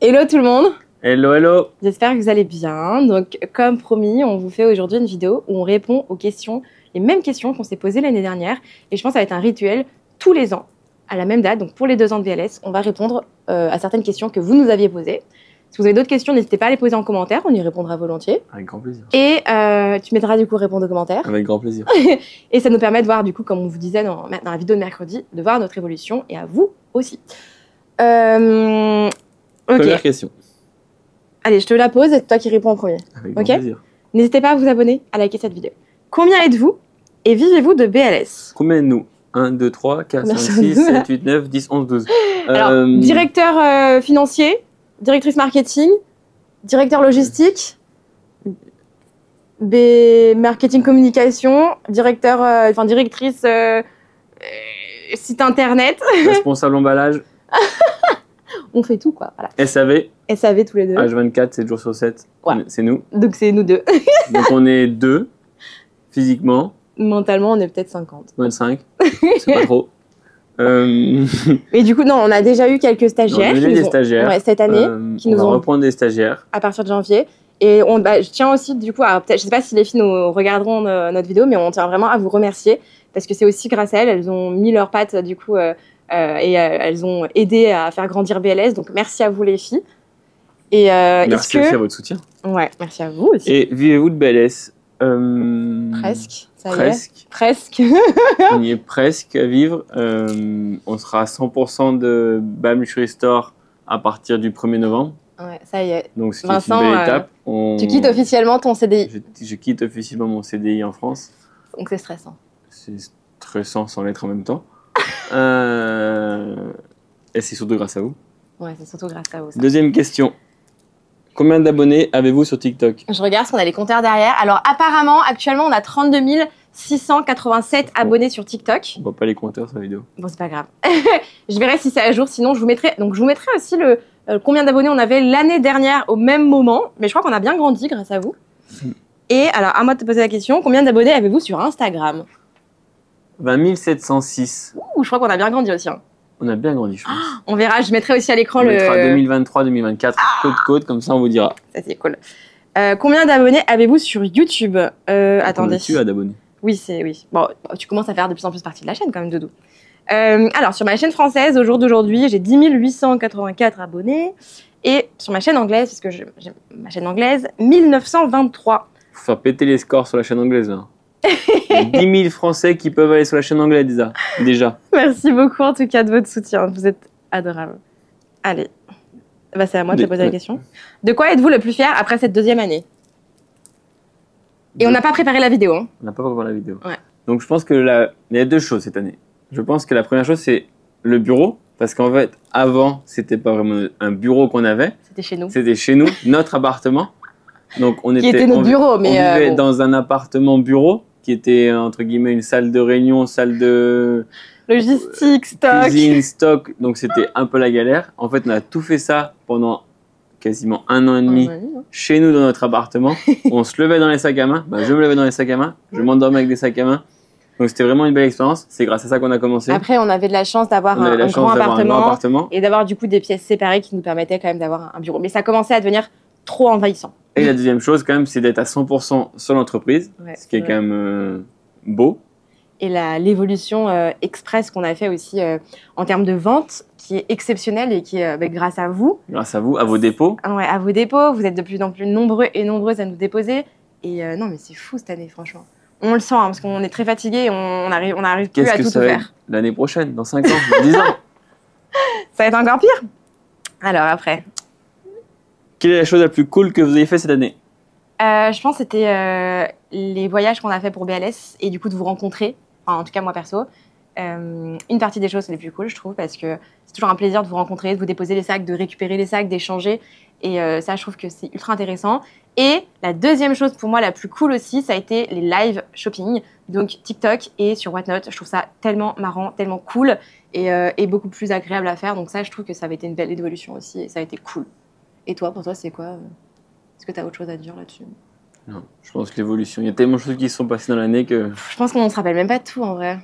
Hello tout le monde. Hello, hello. J'espère que vous allez bien. Donc, comme promis, on vous fait aujourd'hui une vidéo où on répond aux questions, les mêmes questions qu'on s'est posées l'année dernière. Et je pense que ça va être un rituel tous les ans, à la même date. Donc, pour les 2 ans de VLS, on va répondre à certaines questions que vous nous aviez posées. Si vous avez d'autres questions, n'hésitez pas à les poser en commentaire, on y répondra volontiers. Avec grand plaisir. Et tu mettras du coup répondre aux commentaires. Avec grand plaisir. Et ça nous permet de voir, du coup, comme on vous disait dans la vidéo de mercredi, de voir notre évolution et à vous aussi. Ok. Première question. Allez, je te la pose et c'est toi qui réponds en premier. Avec grand plaisir. N'hésitez pas à vous abonner, à liker cette vidéo. Combien êtes-vous et vivez-vous de BLS? Combien de nous? 1, 2, 3, 4, 5, 6, 7, 8, 9, 10, 11, 12. Alors, directeur financier, directrice marketing, directeur logistique, marketing communication, directrice site internet. Responsable emballage. On fait tout, quoi. Voilà. SAV. SAV tous les deux. H24, 7 jours sur 7. Ouais. C'est nous. Donc, c'est nous deux. Donc, on est 2, physiquement. Mentalement, on est peut-être 50. 25. C'est pas trop. Et du coup, non, on a déjà eu quelques stagiaires. On a déjà des stagiaires. Ouais, cette année, qui nous on ont va reprendre des stagiaires. à partir de janvier. Et je tiens aussi, du coup, je sais pas si les filles nous regarderont notre vidéo, mais on tient vraiment à vous remercier parce que c'est aussi grâce à elles, elles ont mis leurs pattes, du coup, et elles ont aidé à faire grandir BLS. Donc, merci à vous, les filles. Et merci aussi à votre soutien. Ouais, merci à vous aussi. Et vivez-vous de BLS? Presque. Ça presque. y est. Presque. On y est presque à vivre. On sera à 100% de BAM Luxury Store à partir du 1er novembre. Ouais, ça y est. Donc, c'est Vincent, une belle étape. Tu quittes officiellement ton CDI. Je quitte officiellement mon CDI en France. Donc, c'est stressant. C'est stressant sans l'être en même temps. Et c'est surtout grâce à vous. Ouais, c'est surtout grâce à vous. Ça. Deuxième question. Combien d'abonnés avez-vous sur TikTok? Je regarde si on a les compteurs derrière. Alors, apparemment, actuellement, on a 32 687 abonnés sur TikTok. On voit pas les compteurs sur la vidéo. Bon, c'est pas grave. Je verrai si c'est à jour. Sinon, je vous mettrai aussi combien d'abonnés on avait l'année dernière au même moment. Mais je crois qu'on a bien grandi grâce à vous. Et alors, à moi de te poser la question, combien d'abonnés avez-vous sur Instagram? 20 706. Ouh, je crois qu'on a bien grandi aussi. Hein. On a bien grandi, je pense. On verra, je mettrai aussi à l'écran on mettra 2023-2024, côte-côte, comme ça on vous dira. Ça, c'est cool. Combien d'abonnés avez-vous sur YouTube? Attendez. Tu as d'abonnés? Oui. Bon, tu commences à faire de plus en plus partie de la chaîne quand même, Doudou. Alors, sur ma chaîne française, au jour d'aujourd'hui, j'ai 10 884 abonnés. Et sur ma chaîne anglaise, parce que j'ai ma chaîne anglaise, 1923. Faut faire péter les scores sur la chaîne anglaise, là. Il y a 10 000 Français qui peuvent aller sur la chaîne anglaise, déjà. Merci beaucoup, en tout cas, de votre soutien. Vous êtes adorables. Allez. Bah, c'est à moi de te poser la question. De quoi êtes-vous le plus fier après cette 2e année? Et on n'a pas préparé la vidéo. Hein. On n'a pas préparé la vidéo. Ouais. Donc, je pense que il y a 2 choses cette année. Je pense que la première chose, c'est le bureau. Parce qu'en fait, avant, c'était pas vraiment un bureau qu'on avait. C'était chez nous. C'était chez nous, notre appartement. Donc, on était notre bureau, mais on vivait dans un appartement bureau qui était, entre guillemets, une salle de réunion, salle de... logistique, stock. Cuisine, stock. Donc, c'était un peu la galère. En fait, on a tout fait ça pendant quasiment 1 an et demi chez nous dans notre appartement. On se levait dans les sacs à main. Je me levais dans les sacs à main. Je m'endormais avec des sacs à main. Donc, c'était vraiment une belle expérience. C'est grâce à ça qu'on a commencé. Après, on avait de la chance d'avoir un grand appartement et d'avoir du coup des pièces séparées qui nous permettaient quand même d'avoir un bureau. Mais ça commençait à devenir trop envahissant. Et la deuxième chose, quand même, c'est d'être à 100% sur l'entreprise, ce qui est quand même beau. Et l'évolution express qu'on a fait aussi en termes de vente, qui est exceptionnelle et qui est grâce à vous. Grâce à vous, à vos dépôts. Ouais, à vos dépôts. Vous êtes de plus en plus nombreux et nombreuses à nous déposer. Et non, mais c'est fou cette année, franchement. On le sent, hein, parce qu'on est très fatigués et on n'arrive plus à tout faire. L'année prochaine, dans 5 ans, dans 10 ans. Ça va être encore pire. Alors, après. Quelle est la chose la plus cool que vous avez fait cette année? Je pense que c'était les voyages qu'on a fait pour BLS et du coup de vous rencontrer, enfin, en tout cas moi perso. Une partie des choses les plus cool, je trouve, parce que c'est toujours un plaisir de vous rencontrer, de vous déposer les sacs, de récupérer les sacs, d'échanger. Et ça, je trouve que c'est ultra intéressant. Et la deuxième chose pour moi la plus cool aussi, ça a été les live shopping, donc TikTok et sur Whatnot. Je trouve ça tellement marrant, tellement cool et beaucoup plus agréable à faire. Donc ça, je trouve que ça avait été une belle évolution aussi et ça a été cool. Et toi, pour toi, c'est quoi? Est-ce que tu as autre chose à dire là-dessus? Non, je pense que l'évolution, il y a tellement de choses qui se sont passées dans l'année que... Je pense qu'on ne se rappelle même pas de tout en vrai.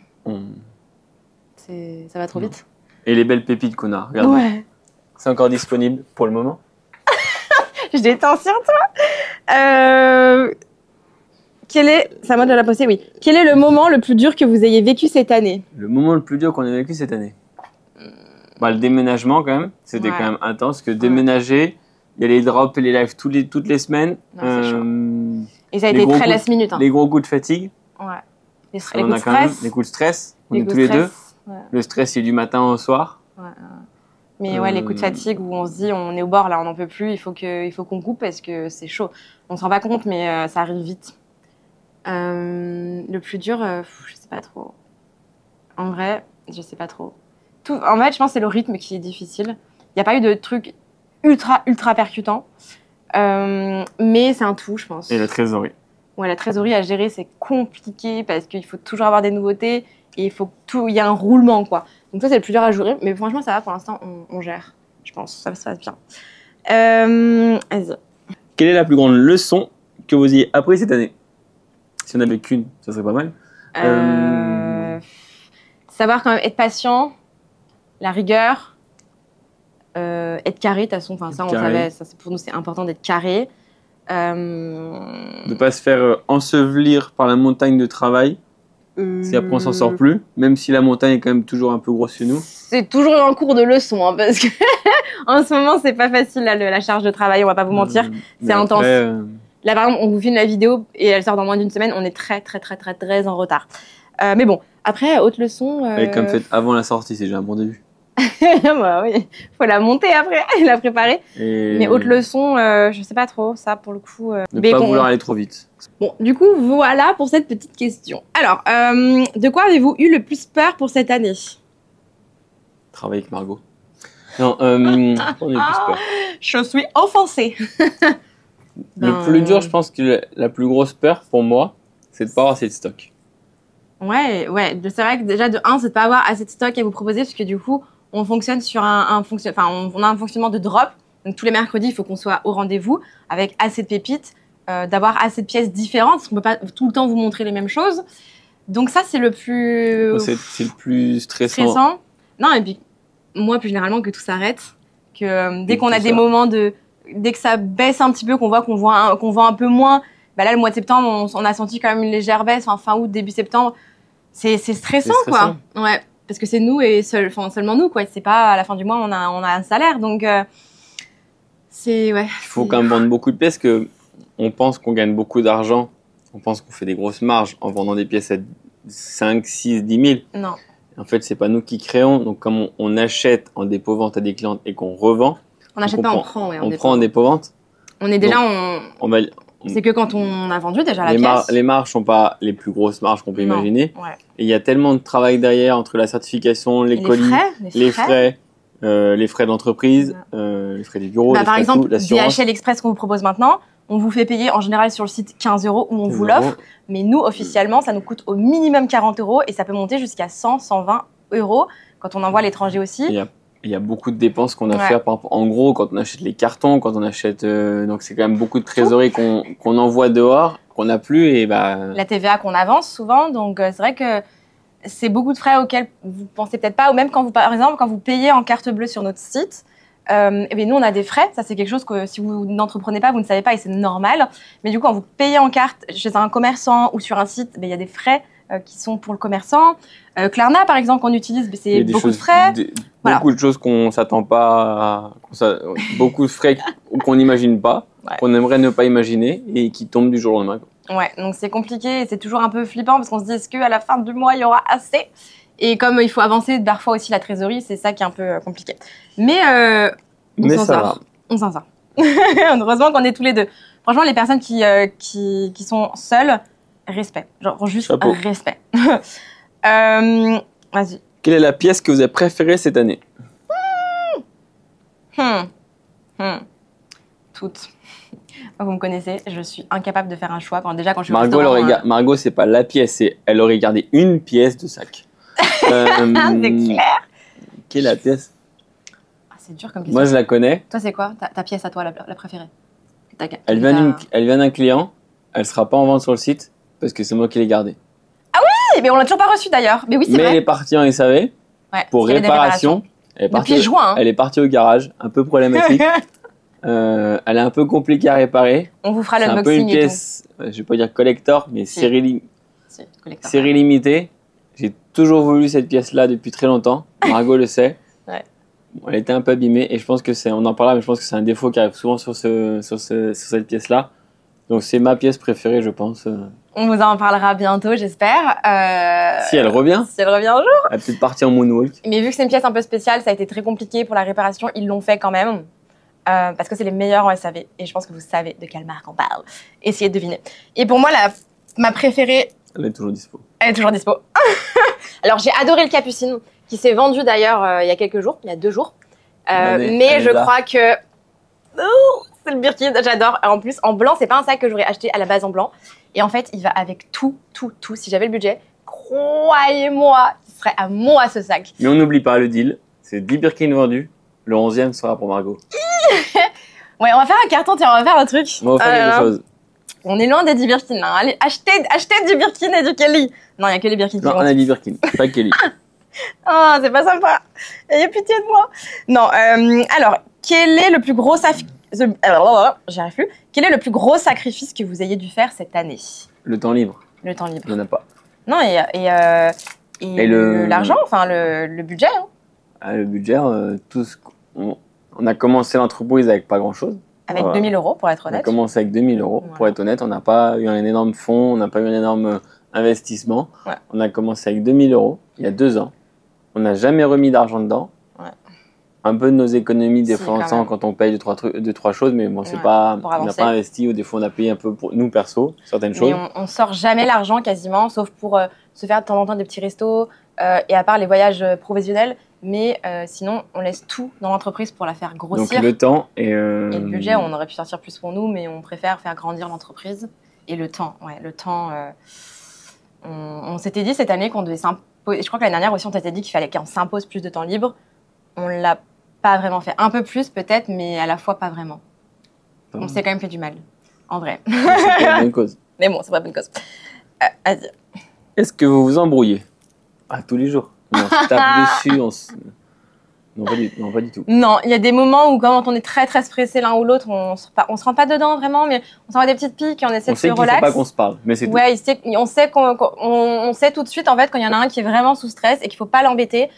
Ça va trop vite. Et les belles pépites qu'on a, regardez. Ouais. C'est encore disponible pour le moment. Je détends sur toi. C'est à moi de la poser, oui. Quel est le moment le plus dur que vous ayez vécu cette année? Le moment le plus dur qu'on ait vécu cette année, le déménagement quand même. C'était quand même intense. Que déménager, il y a les drops et les lives toutes les semaines. Non, et ça a été très last minute. Hein. Les gros coups de fatigue. Ouais. Les coups de stress. Les coups de stress. On est tous les deux. Ouais. Le stress, c'est du matin au soir. Ouais. Mais les coups de fatigue où on se dit on est au bord là, on n'en peut plus, il faut qu'on coupe parce que c'est chaud. On s'en rend pas compte, mais ça arrive vite. Le plus dur, je sais pas trop. En vrai, je sais pas trop. En fait, je pense que c'est le rythme qui est difficile. Il n'y a pas eu de truc ultra percutant. Mais c'est un tout, je pense. Et la trésorerie. Ouais, la trésorerie à gérer, c'est compliqué parce qu'il faut toujours avoir des nouveautés et il y a un roulement, quoi. Donc ça, c'est le plus dur à gérer. Mais franchement, ça va, pour l'instant, on gère. Je pense, ça se passe bien. Vas-y. Quelle est la plus grande leçon que vous ayez appris cette année? Si on n'avait qu'une, ça serait pas mal. Savoir quand même être patient, la rigueur, être carré, de toute façon, ça on savait, pour nous c'est important d'être carré. De ne pas se faire ensevelir par la montagne de travail, si après on s'en sort plus, même si la montagne est quand même toujours un peu grosse chez nous. C'est toujours un cours de leçon, hein, parce que en ce moment c'est pas facile la charge de travail, on va pas vous mentir, c'est intense. Là par exemple on vous filme la vidéo et elle sort dans moins d'une semaine, on est très en retard. Mais bon, après autre leçon. Comme fait avant la sortie, c'est déjà un bon début. Bah oui, faut la monter après, la préparer. Mais autre leçon, je sais pas trop, ça pour le coup. Ne pas vouloir aller trop vite. Bon, du coup, voilà pour cette petite question. Alors, de quoi avez-vous eu le plus peur pour cette année? Travailler avec Margot. Non, on a eu plus peur. Je suis offensée. Le plus dur, je pense que la plus grosse peur pour moi, c'est de ne pas avoir assez de stock. Ouais, c'est vrai que déjà de 1, c'est de pas avoir assez de stock à vous proposer, parce que du coup, on fonctionne sur on a un fonctionnement de drop. Donc tous les mercredis, il faut qu'on soit au rendez-vous avec assez de pépites, d'avoir assez de pièces différentes, parce qu'on peut pas tout le temps vous montrer les mêmes choses. Donc ça, c'est le plus... C'est le plus stressant. Non, et puis moi, plus généralement, que tout s'arrête, que dès qu'on a des moments dès que ça baisse un petit peu, qu'on voit un peu moins, bah là, le mois de septembre, on a senti quand même une légère baisse, fin août, début septembre. C'est stressant, quoi. Ouais, parce que c'est nous et seulement nous, quoi. C'est pas à la fin du mois, on a un salaire, donc c'est ouais. Il faut quand même vendre beaucoup de pièces, que on pense qu'on gagne beaucoup d'argent, on pense qu'on fait des grosses marges en vendant des pièces à 5, 6, 10 000. Non. En fait, c'est pas nous qui créons. Donc, comme on achète en dépôt-vente à des clientes et qu'on revend, on n'achète pas, on prend. Ouais, on prend en dépôt-vente. On est déjà c'est que quand on a vendu déjà la pièce. Les marges sont pas les plus grosses marges qu'on peut imaginer. Ouais. Et il y a tellement de travail derrière entre la certification, les colis, les frais de l'entreprise, les frais du bureau. Par exemple, DHL Express qu'on vous propose maintenant, on vous fait payer en général sur le site 15 € où on vous l'offre. Mais nous, officiellement, ça nous coûte au minimum 40 € et ça peut monter jusqu'à 100, 120 € quand on envoie à l'étranger aussi. Il y a beaucoup de dépenses qu'on a à faire. En gros, quand on achète les cartons, quand on achète... donc, c'est quand même beaucoup de trésorerie qu'on envoie dehors, qu'on n'a plus. Et la TVA qu'on avance souvent. Donc, c'est vrai que c'est beaucoup de frais auxquels vous ne pensez peut-être pas. Ou même, par exemple, quand vous payez en carte bleue sur notre site, nous, on a des frais. Ça, c'est quelque chose que si vous n'entreprenez pas, vous ne savez pas et c'est normal. Mais du coup, quand vous payez en carte chez un commerçant ou sur un site, il y a des frais qui sont pour le commerçant. Klarna, par exemple, qu'on utilise, c'est beaucoup de frais. Beaucoup de choses qu'on ne s'attend pas à, beaucoup de frais qu'on n'imagine pas, qu'on aimerait ne pas imaginer et qui tombent du jour au lendemain. Ouais, donc c'est compliqué et c'est toujours un peu flippant parce qu'on se dit est-ce qu'à la fin du mois, il y aura assez? Et comme il faut avancer parfois aussi la trésorerie, c'est ça qui est un peu compliqué. Mais on s'en sort. On s'en sort. Heureusement qu'on est tous les deux. Franchement, les personnes qui sont seules, respect. Genre juste un respect. Vas-y. Quelle est la pièce que vous avez préférée cette année? Toutes. Vous me connaissez, je suis incapable de faire un choix. Quand je suis Margot, c'est pas la pièce, elle aurait gardé une pièce de sac. C'est clair. Quelle est la pièce? C'est dur comme question. Moi, je la connais. Toi, c'est quoi ta pièce à toi, la préférée? Elle vient d'un client, elle sera pas en vente sur le site parce que c'est moi qui l'ai gardée. Ah oui, mais on l'a toujours pas reçue d'ailleurs. Mais oui, c'est vrai. Mais elle est partie en SAV pour réparation. Elle est partie au garage, un peu problématique. Elle est un peu compliquée à réparer. On vous fera le unboxing. C'est un peu une pièce, je vais pas dire collector, mais série limitée. J'ai toujours voulu cette pièce-là depuis très longtemps. Margot le sait. Ouais. Bon, elle était un peu abîmée et je pense que on en parlera, mais je pense que c'est un défaut qui arrive souvent sur cette pièce-là. Donc c'est ma pièce préférée, je pense. On vous en parlera bientôt, j'espère. Si elle revient. Si elle revient un jour. Elle va peut-être partir en moonwalk. Mais vu que c'est une pièce un peu spéciale, ça a été très compliqué pour la réparation. Ils l'ont fait quand même. Parce que c'est les meilleurs en SAV. Et je pense que vous savez de quelle marque on parle. Essayez de deviner. Et pour moi, ma préférée... Elle est toujours dispo. Elle est toujours dispo. Alors, j'ai adoré le Capucine, qui s'est vendu d'ailleurs il y a quelques jours, il y a 2 jours. Mais je crois que... Oh, c'est le Birkin, j'adore. En plus, en blanc, c'est pas un sac que j'aurais acheté à la base en blanc. Et en fait, il va avec tout. Si j'avais le budget, croyez-moi, il serait à moi ce sac. Mais on n'oublie pas le deal. C'est 10 Birkin vendus. Le 11e sera pour Margot. Ouais, on va faire un carton, tiens, on va faire un truc. On va faire quelque chose. On est loin des 10 Birkin, là. Allez, achetez du Birkin et du Kelly. Non, il n'y a que les Birkin qui Non, on a 10 Birkin, pas Kelly. Oh, c'est pas sympa. Ayez pitié de moi. Non, alors, quel est le plus gros j'arrive plus. Quel est le plus gros sacrifice que vous ayez dû faire cette année? Le temps libre. Le temps libre. Il n'y en a pas. Non, et l'argent, enfin, le budget. Hein. Ah, le budget, on a commencé l'entreprise avec pas grand-chose. Avec 2000 € pour être honnête. On a commencé avec 2000 €, voilà. Pour être honnête. On n'a pas eu un énorme fonds, on n'a pas eu un énorme investissement. Ouais. On a commencé avec 2000 € il y a 2 ans. On n'a jamais remis d'argent dedans. Ouais. Un peu de nos économies des fois ensemble quand on paye 2-3 choses, mais bon, c'est pas, on n'a pas investi ou des fois on a payé un peu pour nous perso certaines choses. Mais on sort jamais l'argent quasiment, sauf pour se faire de temps en temps des petits restos et à part les voyages professionnels. Mais sinon, on laisse tout dans l'entreprise pour la faire grossir. Donc le temps et le budget, on aurait pu sortir plus pour nous, mais on préfère faire grandir l'entreprise. Et le temps, on s'était dit cette année qu'on devait s'imposer. Je crois que l'année dernière aussi, on s'était dit qu'il fallait qu'on s'impose plus de temps libre. On l'a pas vraiment fait. Un peu plus peut-être, mais à la fois pas vraiment. On s'est quand même fait du mal, en vrai. C'est pas une bonne cause. Mais bon, c'est pas une bonne cause. Vas-y. Est-ce que vous vous embrouillez? Tous les jours. On se tape dessus, non, pas du tout. Non, il y a des moments où quand on est très très stressé l'un ou l'autre, on se rentre pas dedans vraiment, mais on s'envoie des petites piques et on essaie de se relaxer. On sait qu'il faut pas qu'on se parle, mais c'est tout. Ouais, on sait tout de suite en fait quand il y en a un qui est vraiment sous stress et qu'il faut pas l'embêter,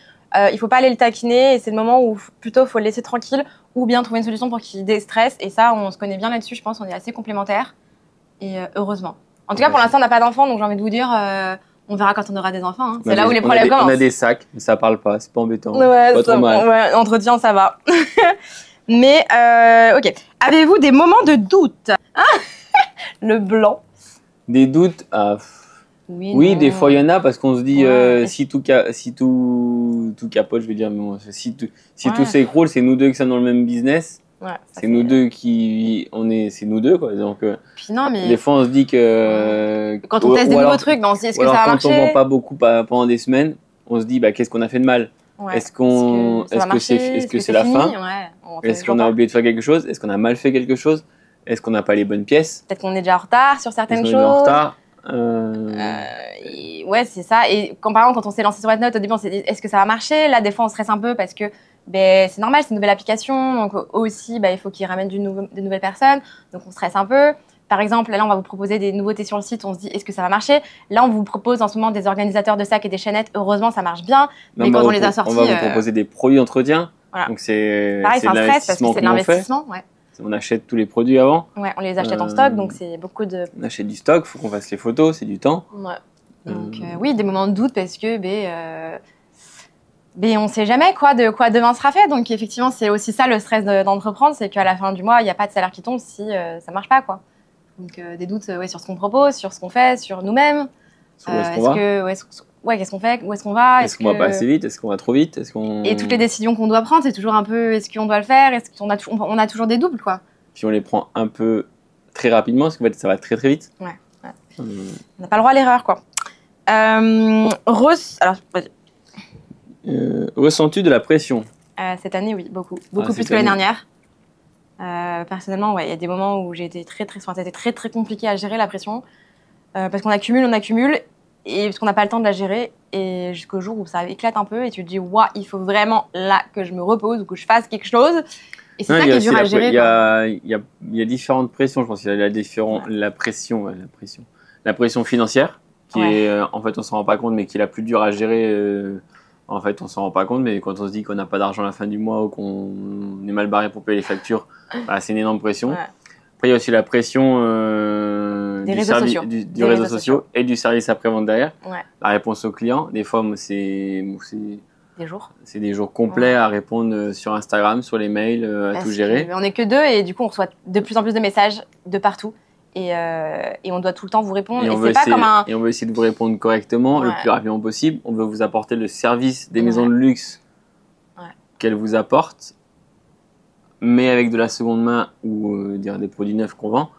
il faut pas aller le taquiner et c'est le moment où plutôt faut le laisser tranquille ou bien trouver une solution pour qu'il déstresse et ça on se connaît bien là-dessus, je pense, on est assez complémentaires et heureusement. En tout cas pour l'instant on n'a pas d'enfants donc j'ai envie de vous dire... On verra quand on aura des enfants. Hein. C'est là où les problèmes commencent. On a des sacs, mais ça parle pas. C'est pas embêtant. Ouais, pas trop mal. Ouais, entretien, ça va. Mais, ok. Avez-vous des moments de doute? Le blanc. Des doutes Oui, des fois il y en a parce qu'on se dit si tout capote, je vais dire, mais bon, si tout s'écroule, c'est nous deux qui sommes dans le même business. Ouais, c'est nous deux c'est nous deux quoi. Donc puis non, mais... des fois on se dit que quand on teste des nouveaux trucs, on se dit est-ce que ça va marcher. Quand on vend pas beaucoup pendant des semaines, on se dit qu'est-ce qu'on a fait de mal. Ouais. Est-ce que c'est la fin? Est-ce qu'on a oublié de faire quelque chose? Est-ce qu'on a mal fait quelque chose? Est-ce qu'on n'a pas les bonnes pièces? Peut-être qu'on est déjà en retard sur certaines choses. En retard. Ouais, c'est ça. Et par exemple, quand on s'est lancé sur OneNote, au début, on s'est dit est-ce que ça va marcher? Là, des fois, on stresse un peu parce que c'est normal, c'est une nouvelle application. Donc, aussi, il faut qu'ils ramènent de nouvelles personnes. Donc, on stresse un peu. Par exemple, là, on va vous proposer des nouveautés sur le site. On se dit est-ce que ça va marcher? Là, on vous propose en ce moment des organisateurs de sacs et des chaînettes. Heureusement, ça marche bien. Mais quand on les a sortis. On va vous proposer des produits d'entretien. Voilà. Donc, c'est l'investissement qu'on fait. Ouais. On achète tous les produits avant. Ouais, on les achète en stock, donc c'est beaucoup de... On achète du stock, il faut qu'on fasse les photos, c'est du temps. Ouais. Donc oui, des moments de doute parce que on ne sait jamais de quoi demain sera fait. Donc effectivement, c'est aussi ça le stress d'entreprendre, c'est qu'à la fin du mois, il n'y a pas de salaire qui tombe si ça ne marche pas, quoi. Donc des doutes sur ce qu'on propose, sur ce qu'on fait, sur nous-mêmes. Sur où est-ce qu'on va. Qu'est-ce qu'on fait? Où est-ce qu'on va? Est-ce qu'on va pas assez vite? Est-ce qu'on va trop vite? Et toutes les décisions qu'on doit prendre, c'est toujours un peu est-ce qu'on doit le faire? Est-ce qu'on on a toujours des doubles, quoi. Puis on les prend un peu très rapidement, parce que ça va très très vite. Ouais. On n'a pas le droit à l'erreur, quoi. Alors, vas-y. Ressens-tu de la pression? Cette année, oui, beaucoup plus que l'année dernière. Personnellement, il y a des moments où j'ai été c'était très très compliqué à gérer la pression, parce qu'on accumule, et parce qu'on n'a pas le temps de la gérer, et jusqu'au jour où ça éclate un peu, et tu te dis, il faut vraiment là que je me repose ou que je fasse quelque chose. Et c'est ça qui est dur à gérer. Il y a différentes pressions, je pense. Il y a la pression financière, qui est, en fait, on s'en rend pas compte, mais qui est la plus dure à gérer. En fait, on s'en rend pas compte, mais quand on se dit qu'on n'a pas d'argent à la fin du mois ou qu'on est mal barré pour payer les factures, bah, c'est une énorme pression. Ouais. Après, il y a aussi la pression des réseaux sociaux et du service après-vente derrière. Ouais. La réponse aux clients, des fois, c'est des jours complets à répondre sur Instagram, sur les mails, à tout gérer. On n'est que 2 et du coup, on reçoit de plus en plus de messages de partout. Et on doit tout le temps vous répondre. Et on veut essayer de vous répondre correctement, le plus rapidement possible. On veut vous apporter le service des maisons de luxe qu'elles vous apportent, mais avec de la seconde main ou des produits neufs qu'on vend.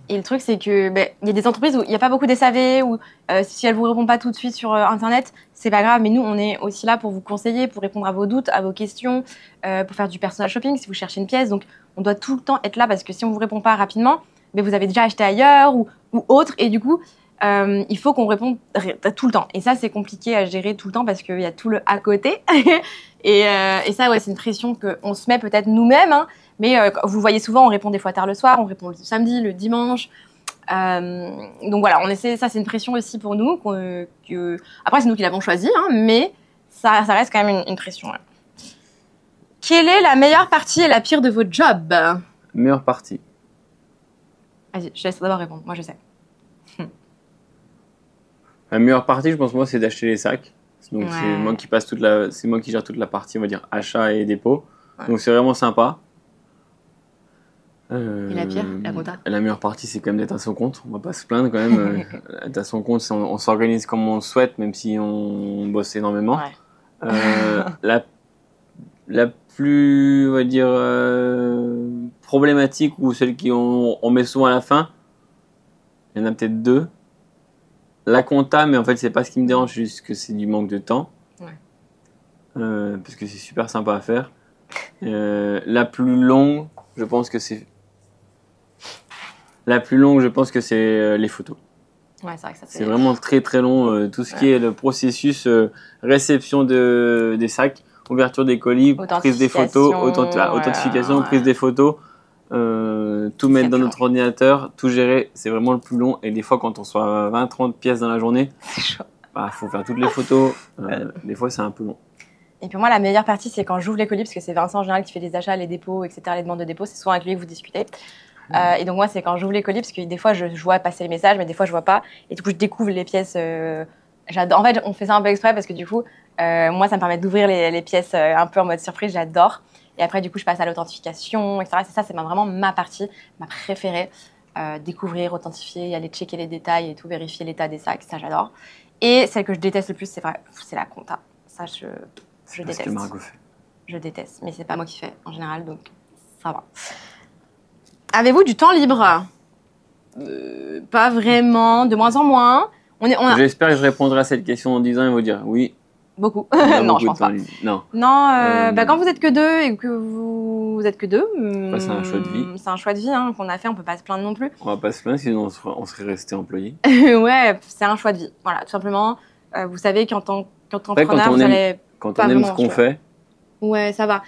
Et le truc, c'est que y a des entreprises où il n'y a pas beaucoup d'SAV, ou si elles ne vous répondent pas tout de suite sur Internet, c'est pas grave. Mais nous, on est aussi là pour vous conseiller, pour répondre à vos doutes, à vos questions, pour faire du personal shopping si vous cherchez une pièce. Donc, on doit tout le temps être là parce que si on ne vous répond pas rapidement, vous avez déjà acheté ailleurs ou autre. Et du coup, il faut qu'on réponde tout le temps. Et ça, c'est compliqué à gérer tout le temps parce qu'il y a tout le à côté. et ça, c'est une pression qu'on se met peut-être nous-mêmes. Hein, mais vous voyez souvent, on répond des fois tard le soir, on répond le samedi, le dimanche. Donc voilà, on essaie. Ça, c'est une pression aussi pour nous. Après, c'est nous qui l'avons choisi, hein, mais ça reste quand même une pression. Ouais. Quelle est la meilleure partie et la pire de votre job? Meilleure partie. Vas-y, je laisse d'abord répondre. Moi, je sais. La meilleure partie, je pense, moi, c'est d'acheter les sacs. Donc, c'est moi qui gère toute la partie, on va dire, achat et dépôt. Ouais. Donc, c'est vraiment sympa. Et la pire, la compta? La meilleure partie, c'est quand même d'être à son compte. On va pas se plaindre quand même. Être à son compte, on s'organise comme on le souhaite, même si on bosse énormément. Ouais. La plus, on va dire, problématique, ou celle qu'on met souvent à la fin, il y en a peut-être 2. La compta, mais en fait, c'est pas ce qui me dérange, c'est juste que c'est du manque de temps. Ouais. Parce que c'est super sympa à faire. La plus longue, je pense que c'est les photos. Ouais, c'est vrai que ça c'est vraiment très très long. Tout ce qui est le processus réception des sacs, ouverture des colis, prise des photos, authentification, prise des photos, tout mettre dans notre ordinateur, tout gérer, c'est vraiment le plus long. Et des fois, quand on soit 20-30 pièces dans la journée, faut faire toutes les photos. Des fois, c'est un peu long. Et puis moi, la meilleure partie, c'est quand j'ouvre les colis, parce que c'est Vincent en général qui fait les achats, les dépôts, etc., les demandes de dépôt. C'est souvent avec lui que vous discutez. Et donc moi, c'est quand j'ouvre les colis, parce que des fois, je vois passer les messages, mais des fois, je vois pas. Et du coup, je découvre les pièces. J'adore. En fait, on fait ça un peu exprès, parce que du coup, moi, ça me permet d'ouvrir les pièces un peu en mode surprise. J'adore. Et après, du coup, je passe à l'authentification, etc. C'est vraiment ma partie, ma préférée. Découvrir, authentifier, aller checker les détails et tout, vérifier l'état des sacs. Ça, j'adore. Et celle que je déteste le plus, c'est la compta. Ça, je déteste. Ce que Margot fait. Je déteste, mais c'est pas moi qui fais en général, donc ça va. Avez-vous du temps libre? Pas vraiment, de moins en moins. J'espère que je répondrai à cette question en 10 ans et vous dire oui. Beaucoup. Non, je pense pas. Non, quand vous êtes que 2 et que vous êtes que 2, c'est un choix de vie. C'est un choix de vie qu'on a fait, on peut pas se plaindre non plus. On va pas se plaindre, sinon on serait resté employé. Ouais, c'est un choix de vie. Voilà, tout simplement. Vous savez qu'en tant qu'entrepreneur, vous allez quand on aime ce qu'on fait. Ouais, ça va.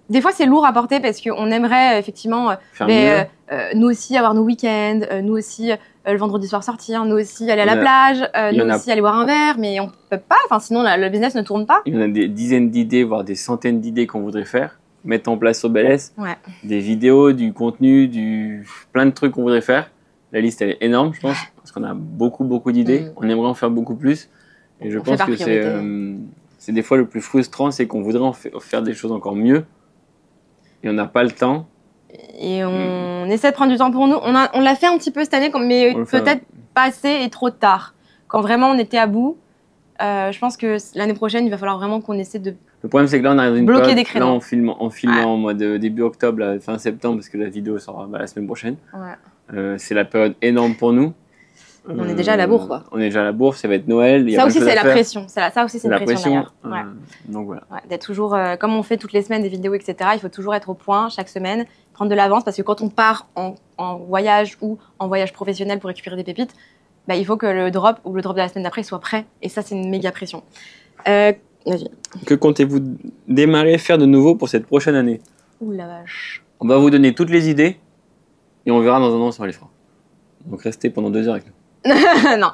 Des fois, c'est lourd à porter parce qu'on aimerait effectivement nous aussi avoir nos week-ends, nous aussi le vendredi soir sortir, nous aussi aller à la plage, nous aussi aller boire un verre, mais on peut pas. Enfin, sinon le business ne tourne pas. Il y en a des dizaines d'idées, voire des centaines d'idées qu'on voudrait faire, mettre en place sur BLS. Ouais. Des vidéos, du contenu, plein de trucs qu'on voudrait faire. La liste elle est énorme, je pense, parce qu'on a beaucoup d'idées. On aimerait en faire beaucoup plus. Et je pense que c'est des fois le plus frustrant, c'est qu'on voudrait faire des choses encore mieux et on n'a pas le temps. Et on essaie de prendre du temps pour nous. On l'a fait un petit peu cette année, mais peut-être pas assez et trop tard. Quand vraiment on était à bout, je pense que l'année prochaine, il va falloir vraiment qu'on essaie de Le problème, c'est que là, on a une bloquer des créneaux. Là, on filme en mode début octobre, fin septembre, parce que la vidéo sort la semaine prochaine. Ouais. C'est la période énorme pour nous. On est déjà à la bourre, quoi. On est déjà à la bourre, ça va être Noël. Ça aussi, c'est la pression. Ça aussi, c'est une pression, d'ailleurs. Donc voilà. Ouais, d'être toujours, comme on fait toutes les semaines des vidéos, etc., il faut toujours être au point chaque semaine, prendre de l'avance, parce que quand on part en voyage ou en voyage professionnel pour récupérer des pépites, il faut que le drop ou le drop de la semaine d'après soit prêt. Et ça, c'est une méga pression. Vas-y. Que comptez-vous démarrer, faire de nouveau pour cette prochaine année? Ouh la vache. On va vous donner toutes les idées et on verra dans un an si on les fera. Donc restez pendant 2 heures avec nous. Non.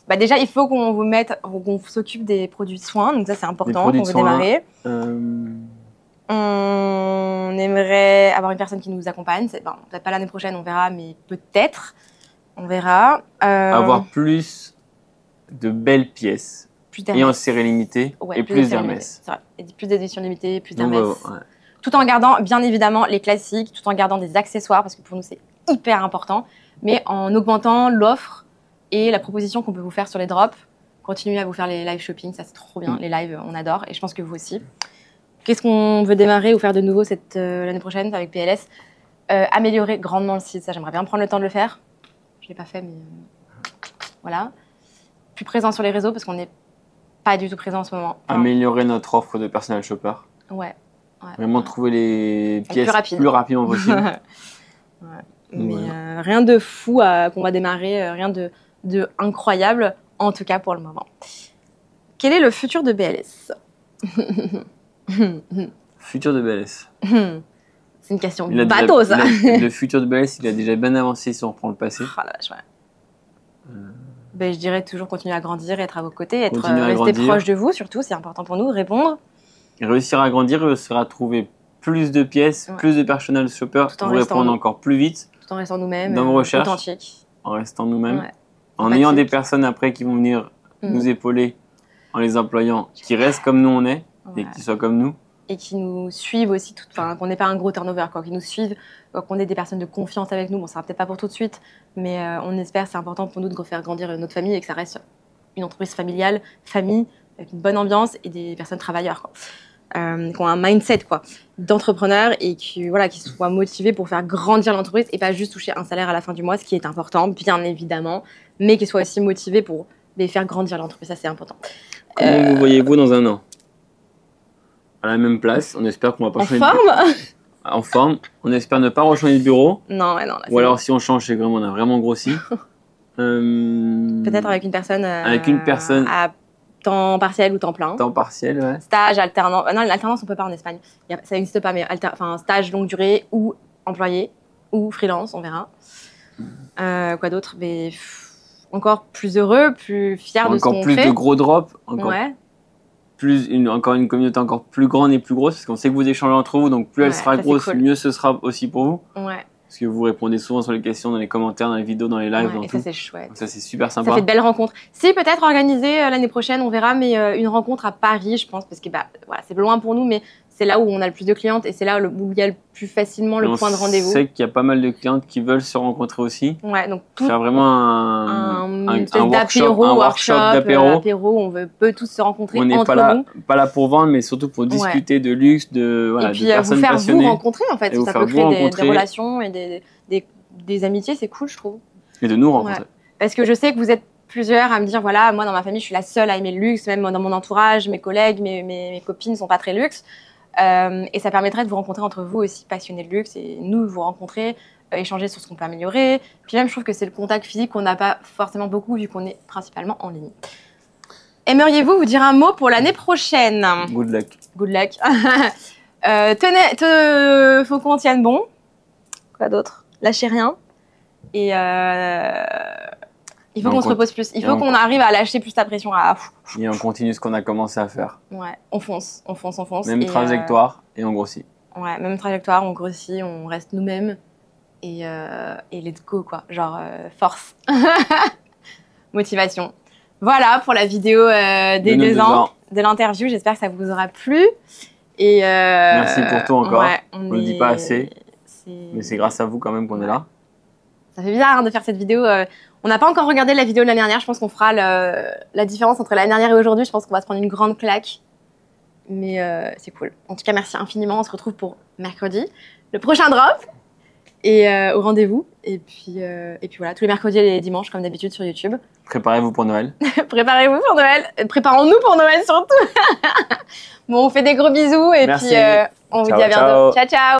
Bah déjà, il faut qu'on vous mette, qu'on s'occupe des produits de soins. Donc ça, c'est important qu'on veut démarrer. On aimerait avoir une personne qui nous accompagne. Bon, peut-être pas l'année prochaine, on verra, mais peut-être. On verra. Avoir plus de belles pièces. Et en série limitée. Ouais, et plus d'Hermès. Plus d'éditions limitées, plus d'Hermès. Ouais. Tout en gardant, bien évidemment, les classiques, tout en gardant des accessoires, parce que pour nous, c'est hyper important. Mais en augmentant l'offre et la proposition qu'on peut vous faire sur les drops. Continuez à vous faire les live shopping, ça c'est trop bien. Les lives, on adore. Et je pense que vous aussi. Qu'est-ce qu'on veut démarrer ou faire de nouveau l'année prochaine avec PLS? Améliorer grandement le site. Ça, j'aimerais bien prendre le temps de le faire. Je ne l'ai pas fait, mais voilà. Plus présent sur les réseaux, parce qu'on n'est pas du tout présent en ce moment. Améliorer notre offre de personal shopper. Ouais. Vraiment trouver les pièces plus rapidement possible. Ouais. Mais rien de fou qu'on va démarrer, rien de incroyable, en tout cas pour le moment. Quel est le futur de BLS? Futur de BLS. C'est une question bateau, ça. Le futur de BLS, il a déjà bien avancé si on reprend le passé. Oh la vache, ouais. Ben, je dirais toujours continuer à grandir, être à vos côtés, rester proche de vous, surtout, c'est important pour nous, répondre. Et réussir à grandir, réussir à trouver plus de pièces, plus de personal shoppers pour répondre encore plus vite. Tout en restant nous-mêmes, dans vos recherches, authentiques. En restant nous-mêmes, en ayant des personnes après qui vont venir nous épauler en les employant, qui restent comme nous on est et qui soient comme nous. Et qui nous suivent aussi, qu'on n'ait pas un gros turnover, qui nous suivent, qu'on ait des personnes de confiance avec nous. Bon, ça sera peut-être pas pour tout de suite, mais on espère, c'est important pour nous de faire grandir notre famille et que ça reste une entreprise familiale, avec une bonne ambiance et des personnes travailleurs, qui ont un mindset d'entrepreneur et qui soient motivés pour faire grandir l'entreprise et pas juste toucher un salaire à la fin du mois, ce qui est important, bien évidemment, mais qui soient aussi motivés pour les faire grandir l'entreprise. Ça, c'est important. Comment vous voyez-vous dans un an? À la même place, on espère qu'on va pas changer. En forme. On espère ne pas rechanger de bureau. Non. Ou alors si on change, c'est vraiment on a vraiment grossi. Peut-être avec une personne. À temps partiel ou temps plein. Temps partiel, ouais. Stage, alternance. Non, l'alternance on peut pas en Espagne. Ça n'existe pas, mais stage longue durée ou employé ou freelance, on verra. Quoi d'autre? Mais encore plus heureux, plus fier de ce qu'on fait. Encore plus de gros drops. Encore une communauté encore plus grande et plus grosse, parce qu'on sait que vous échangez entre vous, donc plus elle sera grosse, mieux ce sera aussi pour vous. Ouais. Parce que vous répondez souvent sur les questions, dans les commentaires, dans les vidéos, dans les lives, dans tout. Ça c'est chouette. Donc ça c'est super sympa. Ça fait de belles rencontres. Si peut-être organiser l'année prochaine, on verra, mais une rencontre à Paris, je pense, parce que c'est loin pour nous, mais c'est là où on a le plus de clientes et c'est là où il y a le plus facilement le point de rendez-vous. On sait qu'il y a pas mal de clientes qui veulent se rencontrer aussi. Ouais, donc faire vraiment un workshop d'apéro où on peut tous se rencontrer entre nous. On n'est pas là pour vendre, mais surtout pour discuter de luxe, de personnes passionnées. Et puis vous rencontrer en fait, ça peut créer des relations et des amitiés, c'est cool, je trouve. Et de nous rencontrer. Parce que je sais que vous êtes plusieurs à me dire, voilà, moi dans ma famille, je suis la seule à aimer le luxe, même dans mon entourage, mes collègues, mes copines ne sont pas très luxe. Et ça permettrait de vous rencontrer entre vous aussi passionnés de luxe et nous vous rencontrer, échanger sur ce qu'on peut améliorer. Puis même, je trouve que c'est le contact physique qu'on n'a pas forcément beaucoup vu qu'on est principalement en ligne. Aimeriez-vous vous dire un mot pour l'année prochaine? Good luck. Good luck. Faut qu'on tienne bon. Quoi d'autre? Lâchez rien. Et il faut qu'on se repose plus. Il faut qu'on arrive à lâcher plus la pression. Et on continue ce qu'on a commencé à faire. Ouais, on fonce. Même trajectoire et on grossit. Ouais, même trajectoire, on grossit, on reste nous-mêmes. Et let's go, quoi. Genre, force. Motivation. Voilà pour la vidéo des 2 ans de l'interview. J'espère que ça vous aura plu. Et merci pour tout encore. Ouais, on ne le dit pas assez. Mais c'est grâce à vous quand même qu'on est là. Ça fait bizarre de faire cette vidéo. On n'a pas encore regardé la vidéo de l'année dernière. Je pense qu'on fera la différence entre l'année dernière et aujourd'hui. Je pense qu'on va se prendre une grande claque. Mais c'est cool. En tout cas, merci infiniment. On se retrouve pour mercredi. Le prochain drop. Et au rendez-vous. Et puis voilà, tous les mercredis et les dimanches, comme d'habitude, sur YouTube. Préparez-vous pour Noël. Préparez-vous pour Noël. Préparons-nous pour Noël, surtout. Bon, on fait des gros bisous. Et merci. Puis on vous dit à bientôt. Ciao, ciao.